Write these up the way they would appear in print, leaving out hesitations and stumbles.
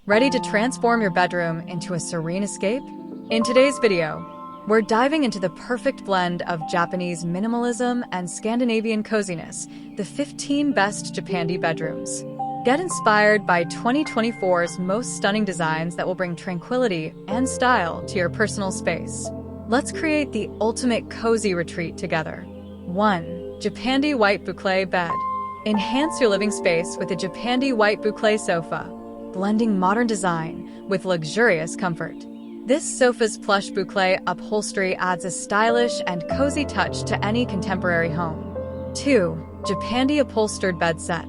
Ready to transform your bedroom into a serene escape? In today's video, we're diving into the perfect blend of Japanese minimalism and Scandinavian coziness, the 15 best Japandi bedrooms. Get inspired by 2024's most stunning designs that will bring tranquility and style to your personal space. Let's create the ultimate cozy retreat together. 1. Japandi White Boucle Bed. Enhance your living space with a Japandi White Boucle sofa, blending modern design with luxurious comfort. This sofa's plush boucle upholstery adds a stylish and cozy touch to any contemporary home. 2. Japandi Upholstered Bed Set.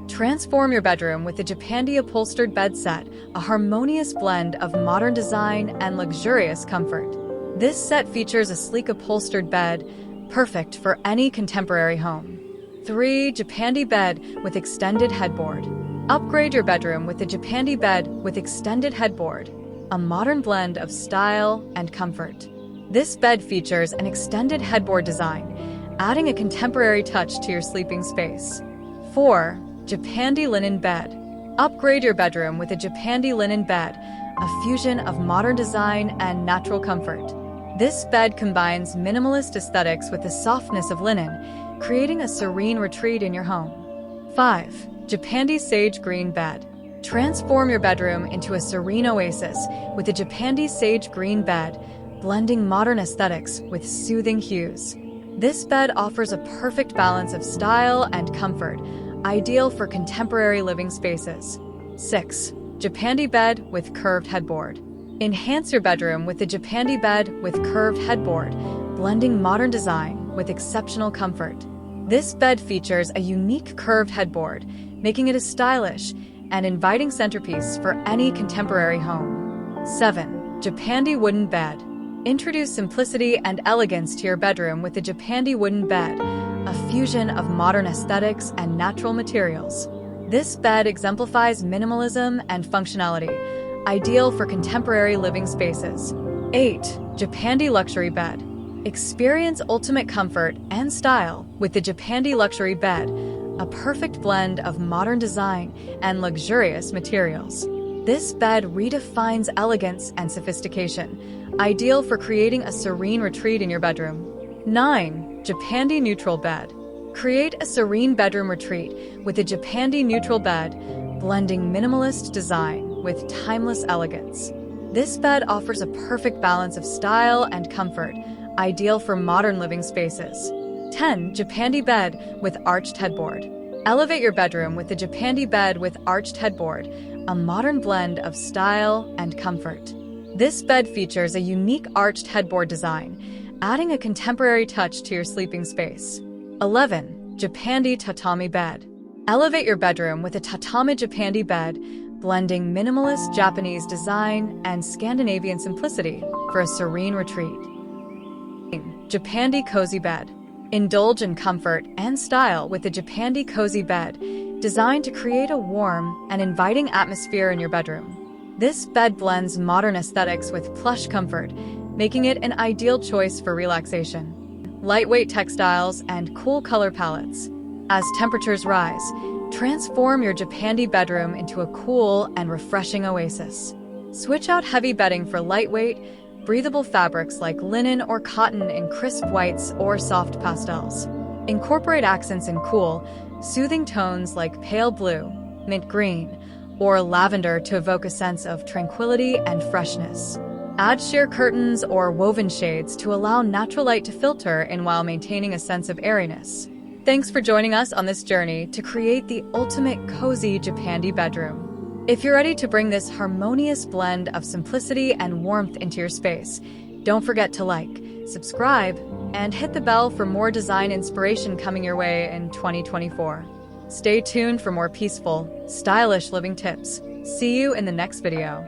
Transform your bedroom with the Japandi Upholstered Bed Set, a harmonious blend of modern design and luxurious comfort. This set features a sleek upholstered bed, perfect for any contemporary home. 3. Japandi Bed with Extended Headboard. Upgrade your bedroom with the Japandi Bed with Extended Headboard, a modern blend of style and comfort. This bed features an extended headboard design, adding a contemporary touch to your sleeping space. 4. Japandi Linen Bed. Upgrade your bedroom with a Japandi Linen Bed, a fusion of modern design and natural comfort. This bed combines minimalist aesthetics with the softness of linen, creating a serene retreat in your home. 5. Japandi Sage Green Bed. Transform your bedroom into a serene oasis with a Japandi Sage Green Bed, blending modern aesthetics with soothing hues. This bed offers a perfect balance of style and comfort, ideal for contemporary living spaces. 6. Japandi Bed with Curved Headboard. Enhance your bedroom with the Japandi Bed with Curved Headboard, blending modern design with exceptional comfort. This bed features a unique curved headboard, making it a stylish and inviting centerpiece for any contemporary home. 7. Japandi Wooden Bed. Introduce simplicity and elegance to your bedroom with the Japandi Wooden Bed, a fusion of modern aesthetics and natural materials. This bed exemplifies minimalism and functionality, ideal for contemporary living spaces. 8. Japandi Luxury Bed. Experience ultimate comfort and style with the Japandi Luxury Bed, a perfect blend of modern design and luxurious materials. This bed redefines elegance and sophistication, ideal for creating a serene retreat in your bedroom. 9. Japandi Neutral Bed. Create a serene bedroom retreat with a Japandi Neutral Bed, blending minimalist design with timeless elegance. This bed offers a perfect balance of style and comfort, ideal for modern living spaces. 10. Japandi Bed with Arched Headboard. Elevate your bedroom with the Japandi Bed with Arched Headboard, a modern blend of style and comfort. This bed features a unique arched headboard design, adding a contemporary touch to your sleeping space. 11. Japandi Tatami Bed. Elevate your bedroom with a Tatami Japandi Bed, blending minimalist Japanese design and Scandinavian simplicity for a serene retreat. Japandi Cozy Bed. Indulge in comfort and style with the Japandi Cozy Bed, designed to create a warm and inviting atmosphere in your bedroom. This bed blends modern aesthetics with plush comfort, making it an ideal choice for relaxation. Lightweight textiles and cool color palettes. As temperatures rise, transform your Japandi bedroom into a cool and refreshing oasis. Switch out heavy bedding for lightweight, breathable fabrics like linen or cotton in crisp whites or soft pastels. Incorporate accents in cool, soothing tones like pale blue, mint green, or lavender to evoke a sense of tranquility and freshness. Add sheer curtains or woven shades to allow natural light to filter in while maintaining a sense of airiness. Thanks for joining us on this journey to create the ultimate cozy Japandi bedroom. If you're ready to bring this harmonious blend of simplicity and warmth into your space, don't forget to like, subscribe, and hit the bell for more design inspiration coming your way in 2024. Stay tuned for more peaceful, stylish living tips. See you in the next video.